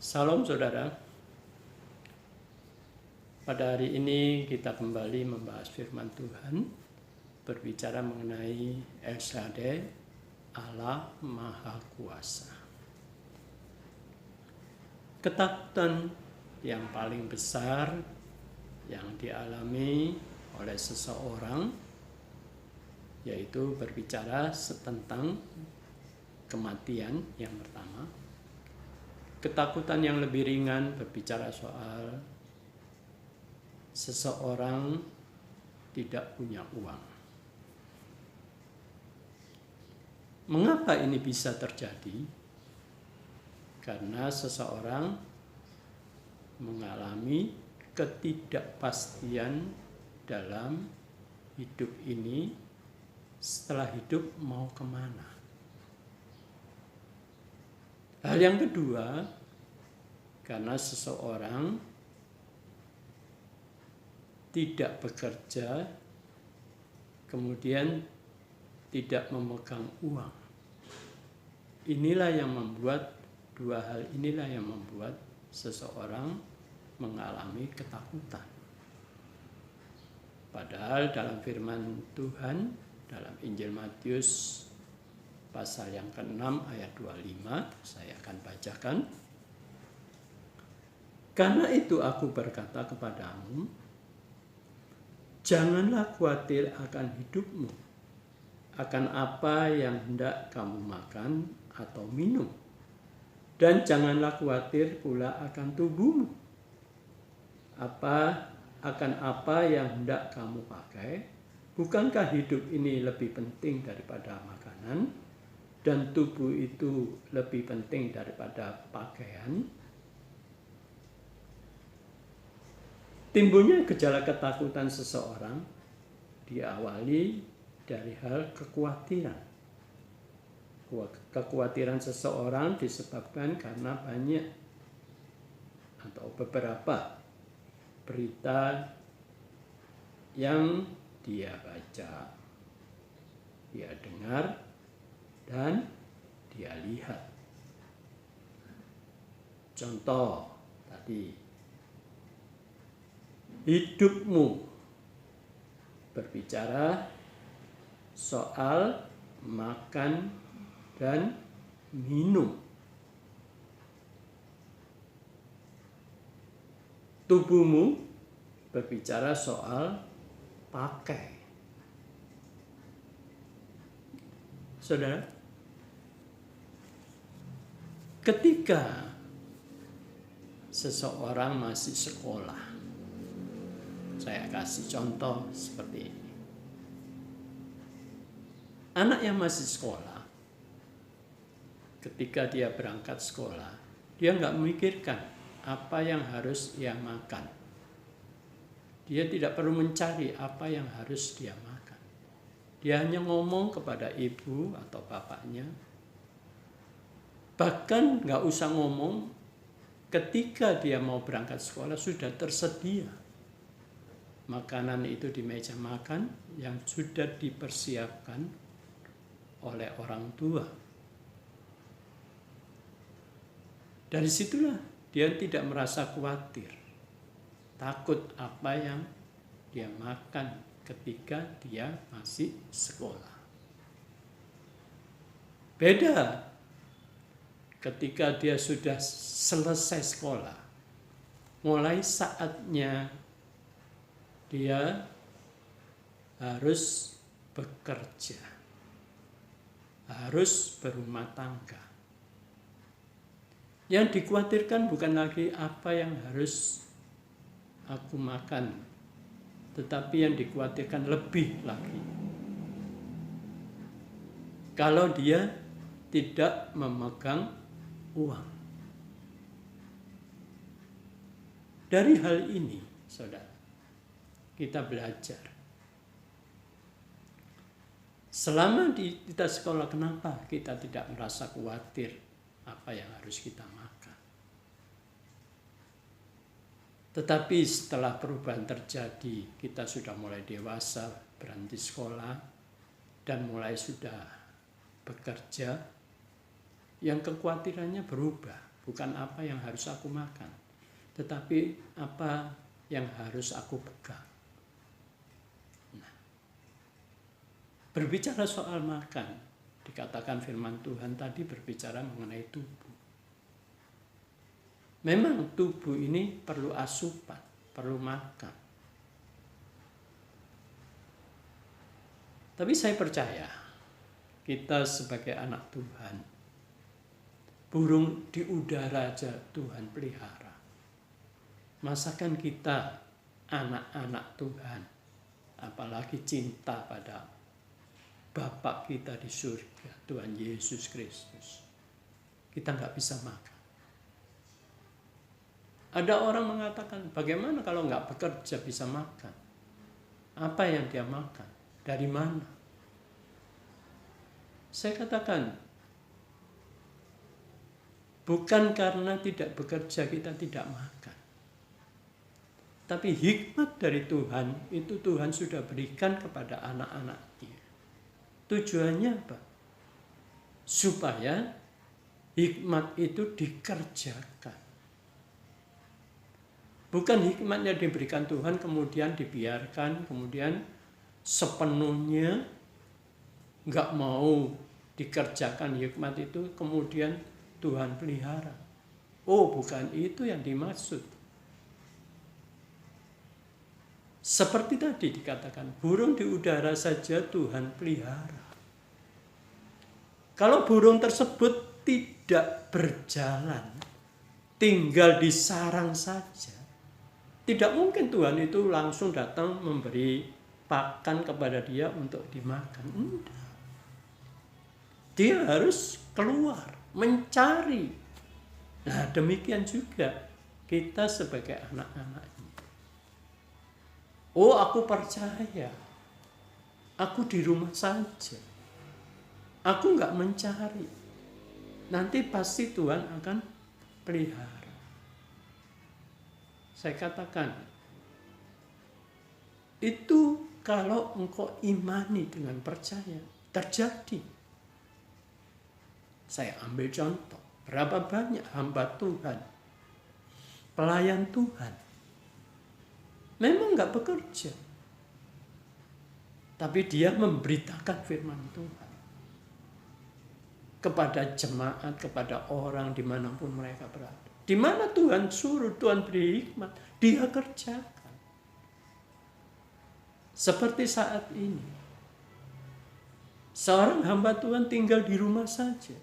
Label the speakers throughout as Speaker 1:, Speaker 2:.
Speaker 1: Salam saudara. Pada hari ini kita kembali membahas firman Tuhan, berbicara mengenai El Shaddai, Allah Maha Kuasa. Ketakutan yang paling besar yang dialami oleh seseorang yaitu berbicara tentang kematian yang pertama. Ketakutan yang lebih ringan berbicara soal seseorang tidak punya uang. Mengapa ini bisa terjadi? Karena seseorang mengalami ketidakpastian dalam hidup ini, setelah hidup mau kemana. Hal yang kedua, karena seseorang tidak bekerja, kemudian tidak memegang uang. Dua hal inilah yang membuat seseorang mengalami ketakutan. Padahal dalam firman Tuhan, dalam Injil Matius pasal yang ke-6 ayat 25, saya akan bacakan. Karena itu aku berkata kepadamu, janganlah khawatir akan hidupmu, akan apa yang hendak kamu makan atau minum. Dan janganlah khawatir pula akan tubuhmu, akan apa yang hendak kamu pakai. Bukankah hidup ini lebih penting daripada makanan, dan tubuh itu lebih penting daripada pakaian? Timbulnya gejala ketakutan seseorang diawali dari hal kekhawatiran. Kekhawatiran seseorang disebabkan karena banyak atau beberapa berita yang dia baca, dia dengar, dan dia lihat. Contoh tadi, hidupmu berbicara soal makan dan minum. Tubuhmu berbicara soal pakai. Saudara, ketika seseorang masih sekolah, saya kasih contoh seperti ini. Anak yang masih sekolah, ketika dia berangkat sekolah, dia nggak memikirkan apa yang harus ia makan. Dia tidak perlu mencari apa yang harus dia makan. Dia hanya ngomong kepada ibu atau bapaknya. Bahkan nggak usah ngomong, ketika dia mau berangkat sekolah sudah tersedia makanan itu di meja makan yang sudah dipersiapkan oleh orang tua. Dari situlah dia tidak merasa khawatir, takut apa yang dia makan ketika dia masih sekolah. Beda ketika dia sudah selesai sekolah, mulai saatnya dia harus bekerja, harus berumah tangga. Yang dikhawatirkan bukan lagi apa yang harus aku makan, tetapi yang dikhawatirkan lebih lagi. Kalau dia tidak memegang uang. Dari hal ini, saudara, kita belajar. Selama kita sekolah, kenapa kita tidak merasa khawatir apa yang harus kita makan? Tetapi setelah perubahan terjadi, kita sudah mulai dewasa, berhenti sekolah, dan mulai sudah bekerja, yang kekhawatirannya berubah. bukan apa yang harus aku makan, tetapi apa yang harus aku pegang. Nah, berbicara soal makan, dikatakan firman Tuhan tadi berbicara mengenai tubuh. Memang tubuh ini perlu asupan, perlu makan. Tapi saya percaya kita sebagai anak Tuhan, burung di udara aja Tuhan pelihara. Masakan kita anak-anak Tuhan, apalagi cinta pada Bapa kita di surga, Tuhan Yesus Kristus, kita nggak bisa makan. Ada orang mengatakan, bagaimana kalau nggak bekerja bisa makan? Apa yang dia makan? Dari mana? Saya katakan, bukan karena tidak bekerja kita tidak makan. Tapi hikmat dari Tuhan, itu Tuhan sudah berikan kepada anak-anaknya. Tujuannya apa? Supaya hikmat itu dikerjakan. Bukan hikmatnya diberikan Tuhan kemudian dibiarkan, kemudian sepenuhnya nggak mau dikerjakan hikmat itu, kemudian Tuhan pelihara. Oh, bukan itu yang dimaksud. Seperti tadi dikatakan, burung di udara saja Tuhan pelihara. Kalau burung tersebut tidak berjalan, tinggal di sarang saja, tidak mungkin Tuhan itu langsung datang memberi pakan kepada dia untuk dimakan. Enggak. Dia harus keluar, mencari. Nah, demikian juga kita sebagai anak-anaknya. Oh, aku percaya. Aku di rumah saja. Aku nggak mencari. Nanti pasti Tuhan akan pelihara. Saya katakan, itu kalau engkau imani dengan percaya, terjadi. Saya ambil contoh, berapa banyak hamba Tuhan, pelayan Tuhan, memang nggak bekerja, tapi dia memberitakan firman Tuhan kepada jemaat, kepada orang dimanapun mereka berada. Di mana Tuhan suruh, Tuhan beri hikmat, dia kerjakan. Seperti saat ini, seorang hamba Tuhan tinggal di rumah saja.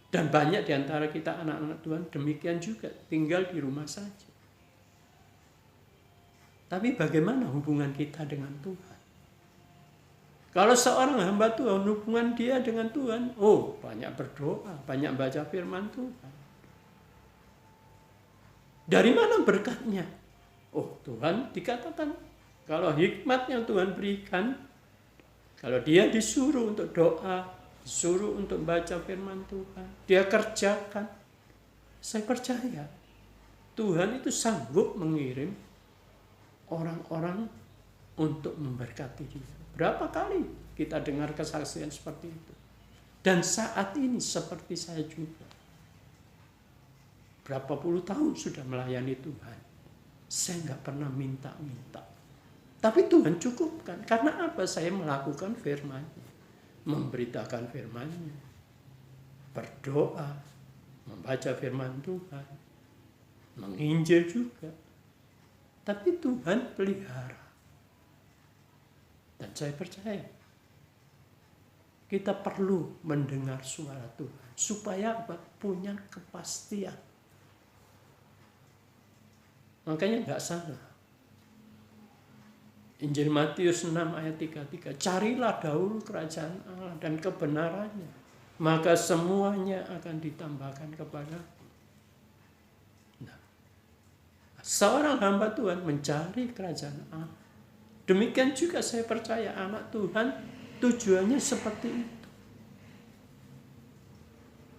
Speaker 1: Dan banyak di antara kita anak-anak Tuhan demikian juga, tinggal di rumah saja. Tapi bagaimana hubungan kita dengan Tuhan? Kalau seorang hamba Tuhan, hubungan dia dengan Tuhan, oh banyak berdoa, banyak baca firman Tuhan. Dari mana berkatnya? Oh, Tuhan dikatakan, kalau hikmat yang Tuhan berikan, kalau dia disuruh untuk doa, disuruh untuk baca firman Tuhan, dia kerjakan. Saya percaya Tuhan itu sanggup mengirim orang-orang untuk memberkati dia. Berapa kali kita dengar kesaksian seperti itu. Dan saat ini seperti saya juga. Berapa puluh tahun sudah melayani Tuhan. Saya nggak pernah minta-minta. Tapi Tuhan cukupkan. Karena apa? Saya melakukan firman-Nya. Memberitakan firman-Nya. Berdoa. Membaca firman Tuhan. Menginjil juga. Tapi Tuhan pelihara. Dan saya percaya. Kita perlu mendengar suara Tuhan. Supaya apa? Punya kepastian. Makanya nggak salah. Injil Matius 6 ayat 33. Carilah dahulu kerajaan Allah dan kebenarannya. Maka semuanya akan ditambahkan kepadamu. Nah, seorang hamba Tuhan mencari kerajaan Allah. Demikian juga saya percaya anak Tuhan tujuannya seperti itu.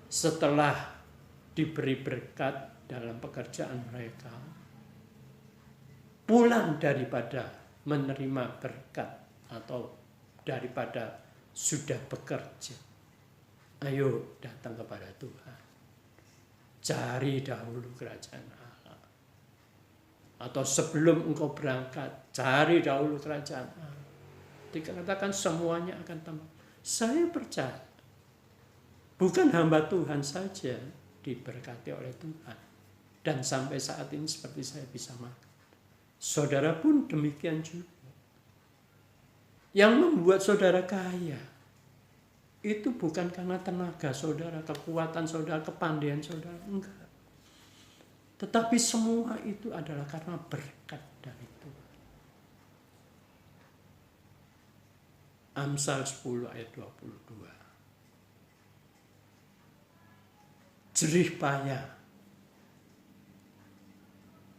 Speaker 1: Setelah diberi berkat dalam pekerjaan mereka, pulang daripada menerima berkat atau daripada sudah bekerja, ayo datang kepada Tuhan. cari dahulu kerajaan Allah. Atau sebelum engkau berangkat, cari dahulu kerajaan Allah. Dikatakan semuanya akan tambah. Saya percaya, bukan hamba Tuhan saja diberkati oleh Tuhan. Dan sampai saat ini seperti saya bisa makan. Saudara pun demikian juga. Yang membuat saudara kaya, itu bukan karena tenaga saudara, kekuatan saudara, kepandaian saudara. Enggak. Tetapi semua itu adalah karena berkat dari Tuhan. Amsal 10 ayat 22. Jerih payah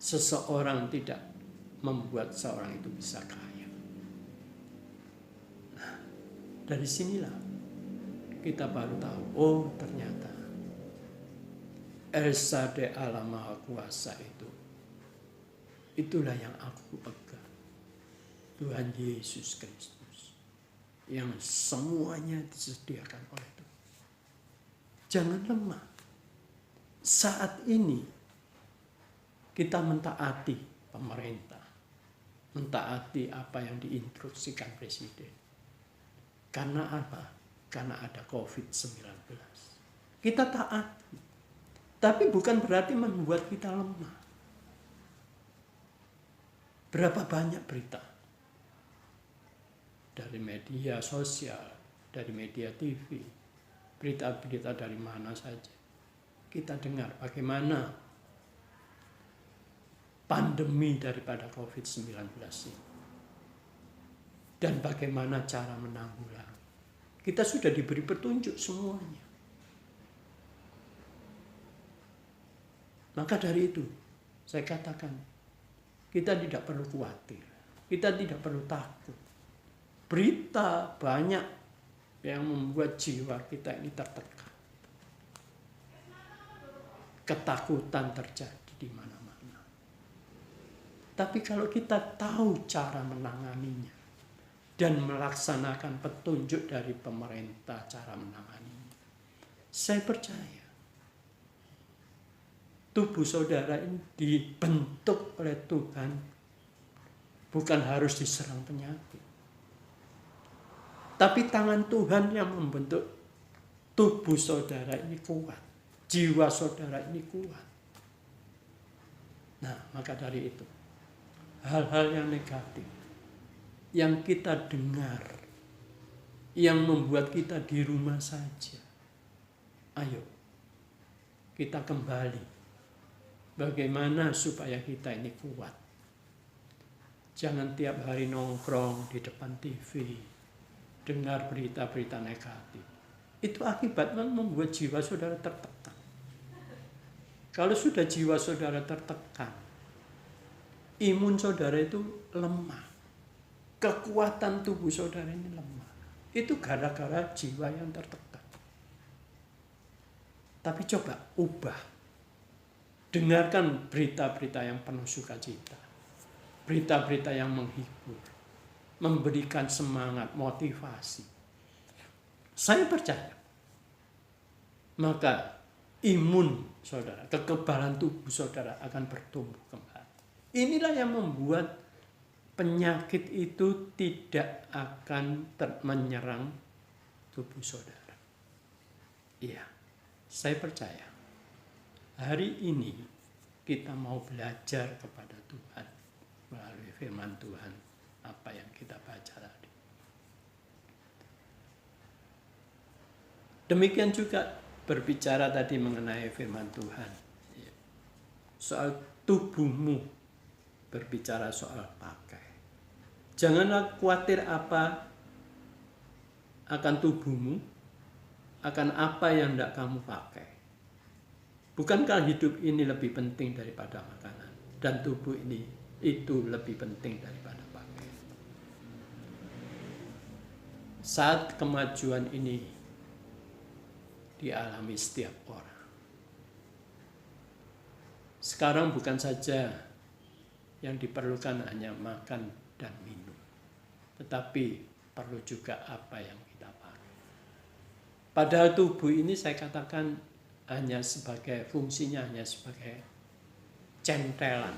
Speaker 1: seseorang tidak membuat seorang itu bisa kaya. Nah, dari sinilah kita baru tahu, oh ternyata Esa de Allah Maha Kuasa itulah yang aku pegang. Tuhan Yesus Kristus yang semuanya disediakan oleh Tuhan. Jangan lemah. Saat ini kita mentaati pemerintah, mentaati apa yang diinstruksikan Presiden. Karena apa? Karena ada COVID-19. Kita taati. Tapi bukan berarti membuat kita lemah. Berapa banyak berita dari media sosial, dari media TV, berita-berita dari mana saja. Kita dengar bagaimana pandemi daripada COVID-19 ini. Dan bagaimana cara menanggulangi. Kita sudah diberi petunjuk semuanya. Maka dari itu, saya katakan, kita tidak perlu khawatir. Kita tidak perlu takut. Berita banyak yang membuat jiwa kita ini tertekan. Ketakutan terjadi di mana-mana. Tapi kalau kita tahu cara menanganinya dan melaksanakan petunjuk dari pemerintah cara menanganinya, saya percaya tubuh saudara ini dibentuk oleh Tuhan, bukan harus diserang penyakit. Tapi tangan Tuhan yang membentuk tubuh saudara ini kuat, jiwa saudara ini kuat. Nah, maka dari itu, hal-hal yang negatif, yang kita dengar, yang membuat kita di rumah saja, ayo kita kembali. Bagaimana supaya kita ini kuat? Jangan tiap hari nongkrong di depan TV, dengar berita-berita negatif. Itu akibatnya membuat jiwa saudara tertekan. Kalau sudah jiwa saudara tertekan, imun saudara itu lemah. Kekuatan tubuh saudara ini lemah. Itu gara-gara jiwa yang tertekan. Tapi coba ubah. Dengarkan berita-berita yang penuh sukacita. Berita-berita yang menghibur. Memberikan semangat, motivasi. Saya percaya. Maka imun saudara, kekebalan tubuh saudara akan bertumbuh kembali. Inilah yang membuat penyakit itu tidak akan menyerang tubuh saudara. Iya, saya percaya. Hari ini kita mau belajar kepada Tuhan melalui firman Tuhan apa yang kita baca tadi. Demikian juga berbicara tadi mengenai firman Tuhan. Soal tubuhmu, berbicara soal pakai. Janganlah khawatir apa akan tubuhmu, akan apa yang tidak kamu pakai. Bukankah hidup ini lebih penting daripada makanan? Dan tubuh ini itu lebih penting daripada pakaian. Saat kemajuan ini dialami setiap orang. Sekarang bukan saja yang diperlukan hanya makan dan minum. Tetapi perlu juga apa yang kita pakai. Padahal tubuh ini saya katakan hanya sebagai fungsinya hanya sebagai centelan.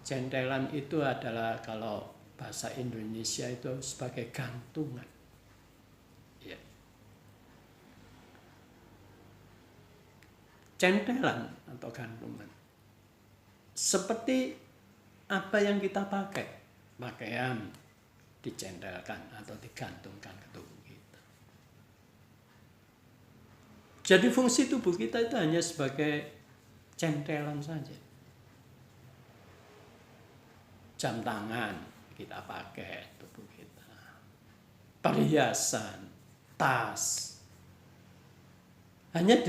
Speaker 1: Centelan itu adalah kalau bahasa Indonesia itu sebagai gantungan. Ya. Centelan atau gantungan. Seperti apa yang kita pakai, pakaian dicentelkan atau digantungkan ke tubuh kita. Jadi fungsi tubuh kita itu hanya sebagai centelan saja. Jam tangan kita pakai tubuh kita, perhiasan, tas, hanya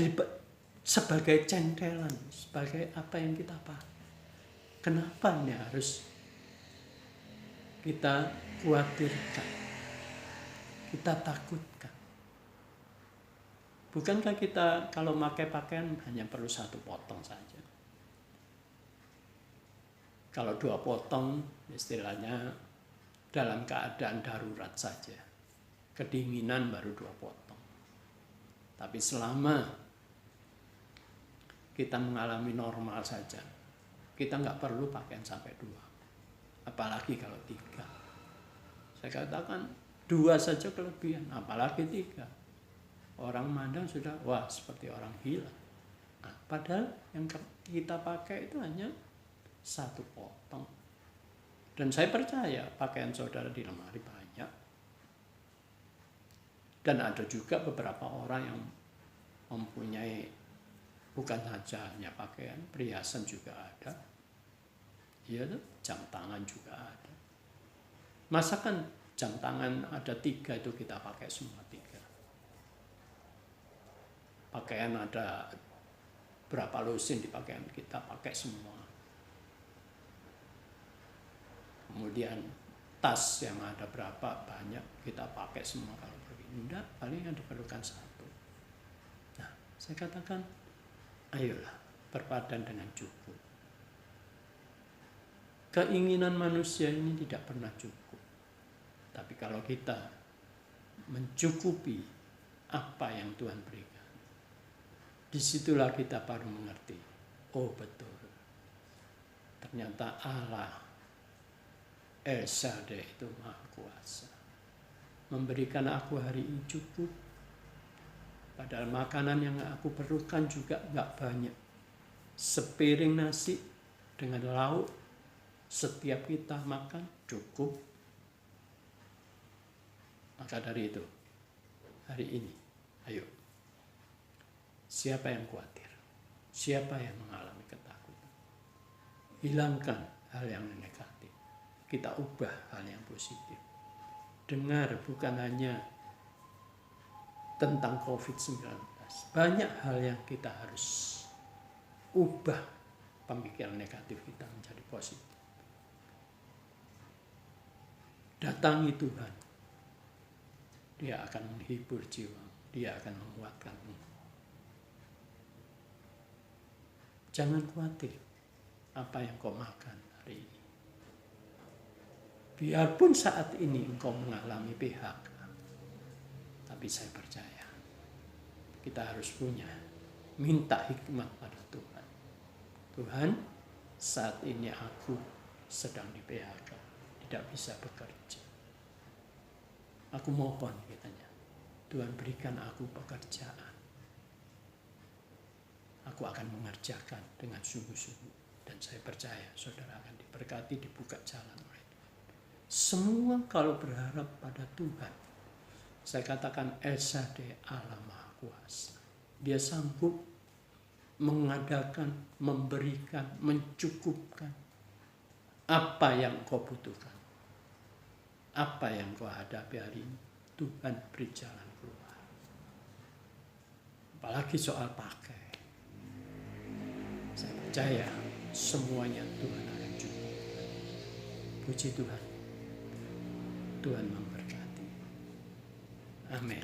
Speaker 1: sebagai centelan, sebagai apa yang kita pakai. Kenapa ini harus kita khawatirkan, kita takutkan? Bukankah kita kalau pakai pakaian hanya perlu 1 potong saja? Kalau 2 potong istilahnya dalam keadaan darurat saja. Kedinginan baru 2 potong. Tapi selama kita mengalami normal saja, kita nggak perlu pakaian sampai 2. Apalagi kalau 3. Saya katakan 2 saja kelebihan, apalagi 3. Orang mandang sudah, wah seperti orang gila. Nah, padahal yang kita pakai itu hanya 1 potong. Dan saya percaya pakaian saudara di lemari banyak. Dan ada juga beberapa orang yang mempunyai bukan saja hanya pakaian, perhiasan juga ada. Ya, jam tangan juga ada. Masakan jam tangan ada 3 itu kita pakai semua 3. Pakaian ada berapa lusin di pakaian kita pakai semua. Kemudian tas yang ada berapa banyak kita pakai semua kalau pergi. Enggak, paling yang diperlukan 1. Nah, saya katakan ayolah berpadan dengan cukup. Keinginan manusia ini tidak pernah cukup. Tapi kalau kita mencukupi apa yang Tuhan berikan, disitulah kita baru mengerti, oh betul, ternyata Allah El Shaddai itu Maha Kuasa. Memberikan aku hari ini cukup. Padahal makanan yang aku perlukan juga gak banyak. Sepiring nasi dengan lauk, setiap kita makan cukup. Maka dari itu, hari ini, ayo. Siapa yang khawatir? Siapa yang mengalami ketakutan? Hilangkan hal yang negatif. Kita ubah hal yang positif. Dengar bukan hanya tentang COVID-19. Banyak hal yang kita harus ubah pemikiran negatif kita menjadi positif. Datangi Tuhan. Dia akan menghibur jiwa. Dia akan menguatkanmu. Jangan khawatir apa yang kau makan hari ini. Biarpun saat ini engkau mengalami PHK, tapi saya percaya kita harus minta hikmat pada Tuhan. Tuhan, saat ini aku sedang di PHK, tidak bisa bekerja. Aku mohon katanya, Tuhan berikan aku pekerjaan. Aku akan mengerjakan dengan sungguh-sungguh. Dan saya percaya saudara akan diberkati, dibuka jalan oleh Tuhan. Semua kalau berharap pada Tuhan, saya katakan El Shaddai Allah Maha Kuasa. Dia sanggup mengadakan, memberikan, mencukupkan apa yang kau butuhkan. Apa yang kau hadapi hari ini, Tuhan beri jalan keluar. Apalagi soal pakai. Saya percaya semuanya Tuhan akan cukupkan. Puji Tuhan. Tuhan memberkati. Amin.